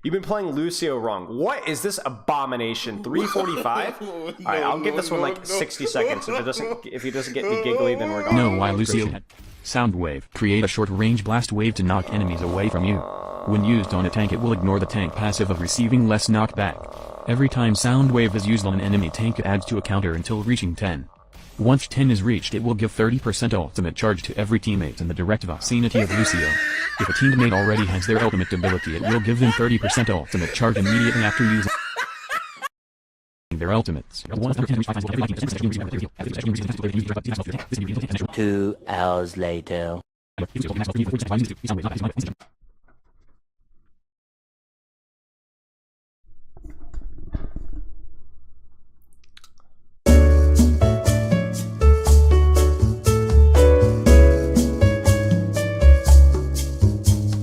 You've been playing Lucio wrong. What is this abomination? 345? All right, I'll give this one like 60 seconds. If he doesn't get me giggly, then we're gone. No, why Lucio? Sound wave. Create a short-range blast wave to knock enemies away from you. When used on a tank, it will ignore the tank passive of receiving less knockback. Every time sound wave is used on an enemy tank, it adds to a counter until reaching 10. Once 10 is reached, it will give 30% ultimate charge to every teammate in the direct vicinity of Lucio. If a teammate already has their ultimate ability, it will give them 30% ultimate charge immediately after using their ultimates. 2 hours later.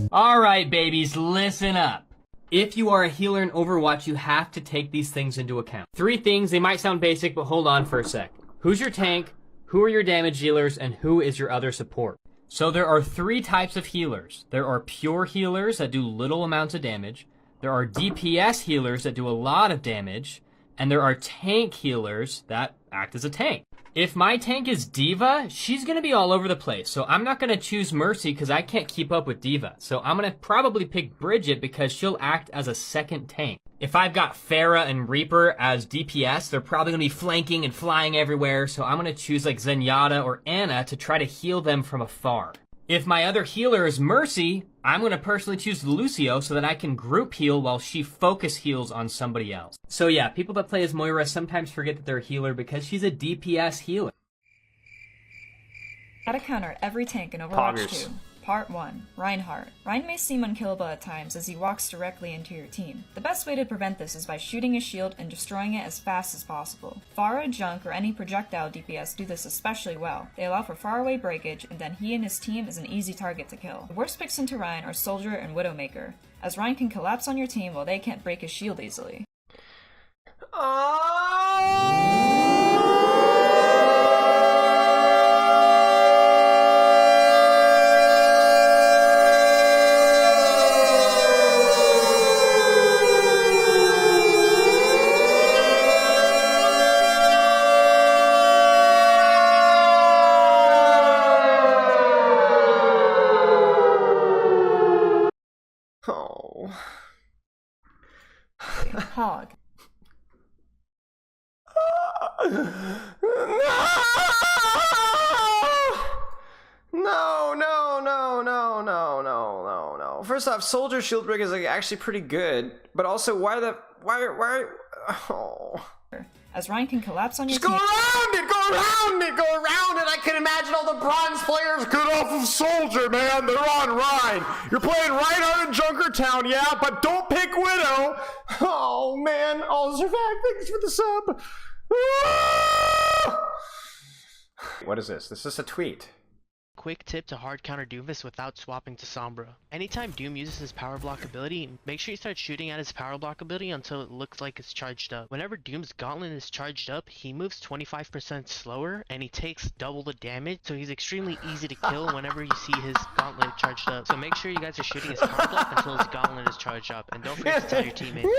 Alright babies, listen up. If you are a healer in Overwatch, you have to take these things into account. 3 things, they might sound basic, but hold on for a sec. Who's your tank, who are your damage dealers, and who is your other support? So there are 3 types of healers. There are pure healers that do little amounts of damage. There are DPS healers that do a lot of damage. And there are tank healers that act as a tank. If my tank is D.Va, she's gonna be all over the place. So I'm not gonna choose Mercy because I can't keep up with D.Va. So I'm gonna probably pick Bridget because she'll act as a second tank. If I've got Pharah and Reaper as DPS, they're probably gonna be flanking and flying everywhere. So I'm gonna choose like Zenyatta or Ana to try to heal them from afar. If my other healer is Mercy, I'm gonna personally choose Lucio so that I can group heal while she focus heals on somebody else. So yeah, people that play as Moira sometimes forget that they're a healer because she's a DPS healer. How to counter every tank in Overwatch 2. Part 1. Reinhardt. Rein may seem unkillable at times as he walks directly into your team. The best way to prevent this is by shooting a shield and destroying it as fast as possible. Pharah, Junk, or any projectile DPS do this especially well. They allow for faraway breakage, and then he and his team is an easy target to kill. The worst picks into Rein are Soldier and Widowmaker, as Rein can collapse on your team while they can't break his shield easily. Hog. No. First off, Soldier Shield Break is like actually pretty good, but also why? As Rein can collapse on your team. Go around it! I can imagine all the bronze players get off of Soldier, man. They're on Rein. You're playing Reinhardt in Junkertown, yeah, but don't pick Widow. Oh, man. Oh, Zervac, thanks for the sub. What is this? This is a tweet. Quick tip to hard counter Doomfist without swapping to Sombra. Anytime Doom uses his power block ability, make sure you start shooting at his power block ability until it looks like it's charged up. Whenever Doom's gauntlet is charged up, he moves 25% slower and he takes double the damage, so he's extremely easy to kill whenever you see his gauntlet charged up. So make sure you guys are shooting his power block until his gauntlet is charged up, and don't forget to tell your teammates.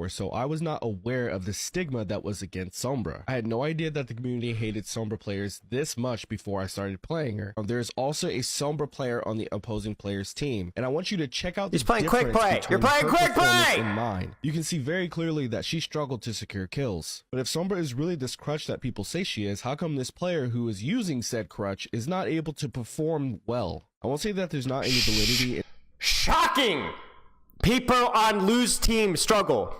So I was not aware of the stigma that was against Sombra. I had no idea that the community hated Sombra players this much before I started playing her. There's also a Sombra player on the opposing player's team, and I want you to check out the He's playing difference quick play. You're playing her quick performance play! and mine. You can see very clearly that she struggled to secure kills. But if Sombra is really this crutch that people say she is, how come this player who is using said crutch is not able to perform well? I won't say that there's not any validity. Shocking! People on lose team struggle.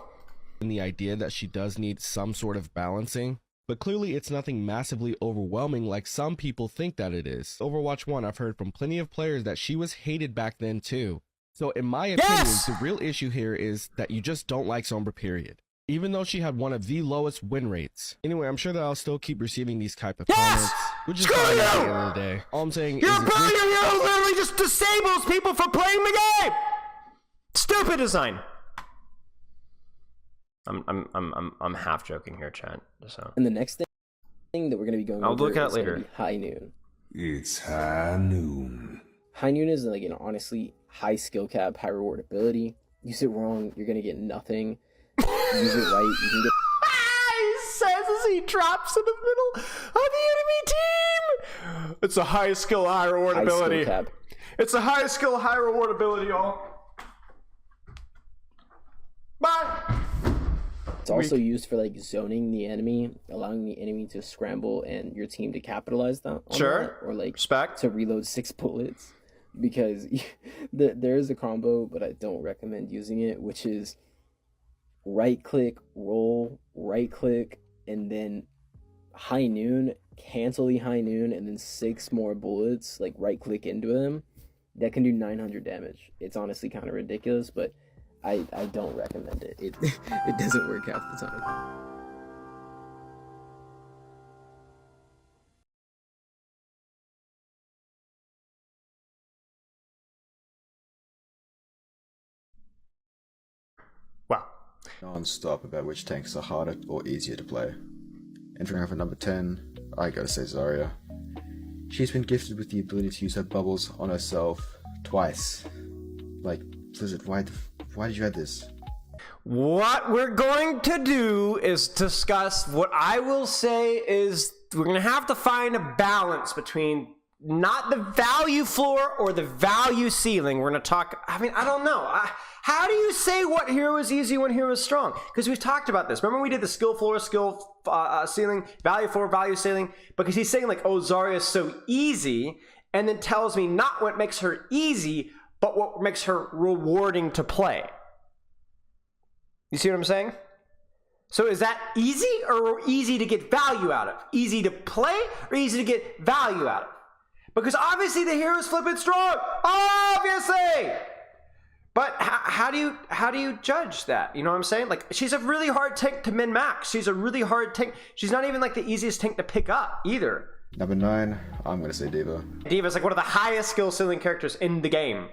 In the idea that she does need some sort of balancing, but clearly it's nothing massively overwhelming like some people think that it is. Overwatch 1, I've heard from plenty of players that she was hated back then too. So in my opinion, the real issue here is that you just don't like Sombra, period. Even though she had one of the lowest win rates. Anyway, I'm sure that I'll still keep receiving these type of comments, which is fine at the end of the day. All I'm saying is your hero literally just disables people from playing the game. Stupid design. I'm half joking here, chat. So. And the next thing that we're gonna be going I'll over look at it is later. gonna be High Noon. It's High Noon. High Noon is like an honestly high skill cap, high reward ability. Use it wrong, you're gonna get nothing. Use it right, you can get He says as he drops in the middle of the enemy team. It's a high skill, high reward high ability. skill cap. It's a high skill, high reward ability, y'all. Bye. It's also used for like zoning the enemy, allowing the enemy to scramble and your team to capitalize on Sure. that, or like Respect. to reload 6 bullets. Because there is a combo, but I don't recommend using it, which is right click, roll, right click, and then high noon, cancel the high noon, and then 6 more bullets, like right click into them. That can do 900 damage. It's honestly kind of ridiculous, but I don't recommend it. It doesn't work half the time. Wow. Non-stop about which tanks are harder or easier to play. Entering over number 10, I gotta say Zarya. She's been gifted with the ability to use her bubbles on herself twice. Like, Blizzard, why did you add this? What we're going to do is discuss what I will say is we're going to have to find a balance between not the value floor or the value ceiling. We're going to talk, I mean, I don't know. How do you say what hero is easy when hero is strong? Because we've talked about this. Remember we did the skill floor, skill ceiling, value floor, value ceiling? Because he's saying like, oh, Zarya is so easy, and then tells me not what makes her easy, but what makes her rewarding to play. You see what I'm saying? So is that easy or easy to get value out of? Easy to play or easy to get value out of? Because obviously the hero's flipping strong. Obviously! But how do you judge that? You know what I'm saying? Like, she's a really hard tank to min-max. She's a really hard tank. She's not even like the easiest tank to pick up either. Number 9, I'm gonna say Diva. Diva's like one of the highest skill ceiling characters in the game.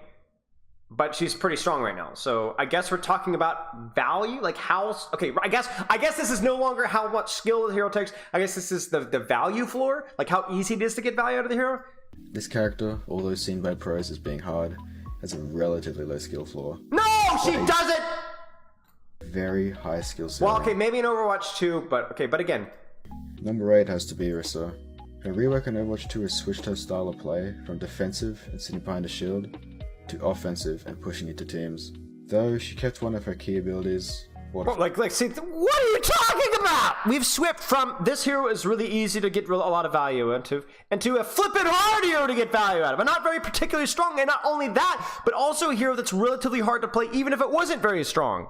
But she's pretty strong right now. So I guess we're talking about value, like how, okay, I guess this is no longer how much skill the hero takes. I guess this is the value floor, like how easy it is to get value out of the hero. This character, although seen by pros as being hard, has a relatively low skill floor. No, she doesn't! Very high skill ceiling. Well, okay, maybe in Overwatch 2, but again. Number 8 has to be Orisa. Her rework in Overwatch 2 has switched her style of play from defensive and sitting behind a shield to offensive and pushing into teams. Though she kept one of her key abilities. See, what are you talking about? We've swapped from this hero is really easy to get a lot of value into, and to a flippin' hard hero to get value out of, and not very particularly strong. And not only that, but also a hero that's relatively hard to play, even if it wasn't very strong.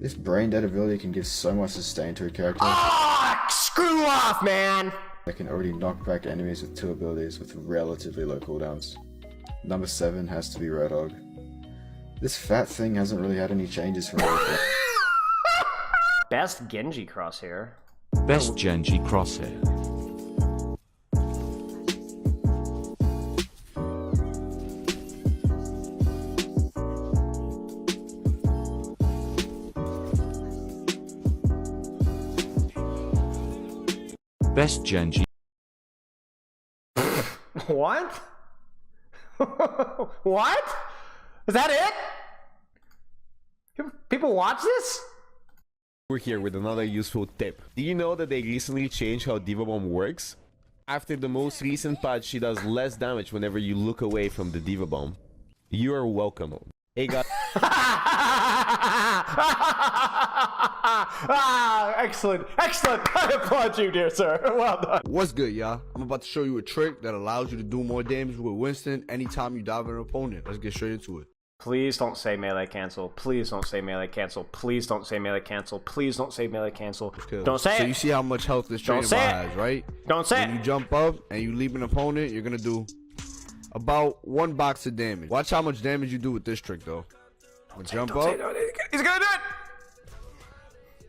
This brain dead ability can give so much sustain to a character. Ah, screw off, man! That can already knock back enemies with 2 abilities with relatively low cooldowns. Number 7 has to be Roadhog. This fat thing hasn't really had any changes from Overwatch. Best Genji crosshair. Best Genji crosshair. Best Genji. What? What? Is that it? People watch this? We're here with another useful tip. Do you know that they recently changed how Diva Bomb works? After the most recent patch, she does less damage whenever you look away from the Diva Bomb. You are welcome. Hey guys. Excellent. I applaud you, dear sir. Well done. What's good, y'all? I'm about to show you a trick that allows you to do more damage with Winston anytime you dive an opponent. Let's get straight into it. Please don't say melee cancel. Please don't say melee cancel. Please don't say melee cancel. Please don't say melee cancel. Don't say it. So you see how much health this training bar has, right? Don't say it. When you jump up and you leave an opponent, you're gonna do about 1 box of damage. Watch how much damage you do with this trick, though. Jump up. He's gonna do it.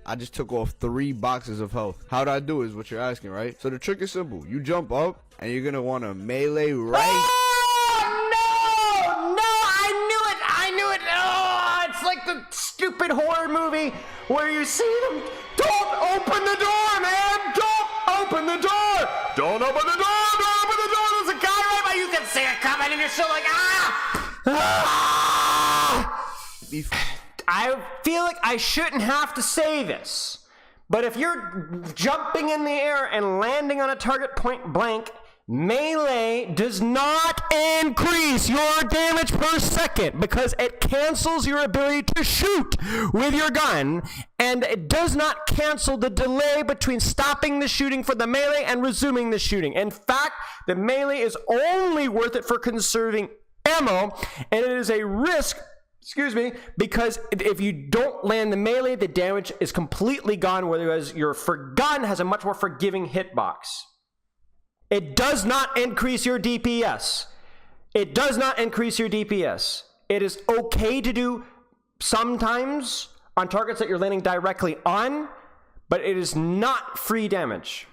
I just took off 3 boxes of health. How'd I do is what you're asking, right? So the trick is simple. You jump up and you're gonna want to melee right. The stupid horror movie where you see them. Don't open the door, man! Don't open the door! Don't open the door! Don't open the door! There's a guy right by you. You can see it coming, and you're still like, ah! I feel like I shouldn't have to say this, but if you're jumping in the air and landing on a target point blank, melee does not increase your damage per second because it cancels your ability to shoot with your gun, and it does not cancel the delay between stopping the shooting for the melee and resuming the shooting. In fact, the melee is only worth it for conserving ammo, and it is a risk, because if you don't land the melee, the damage is completely gone, whereas your gun has a much more forgiving hitbox. It does not increase your DPS. It does not increase your DPS. It is okay to do sometimes on targets that you're landing directly on, but it is not free damage.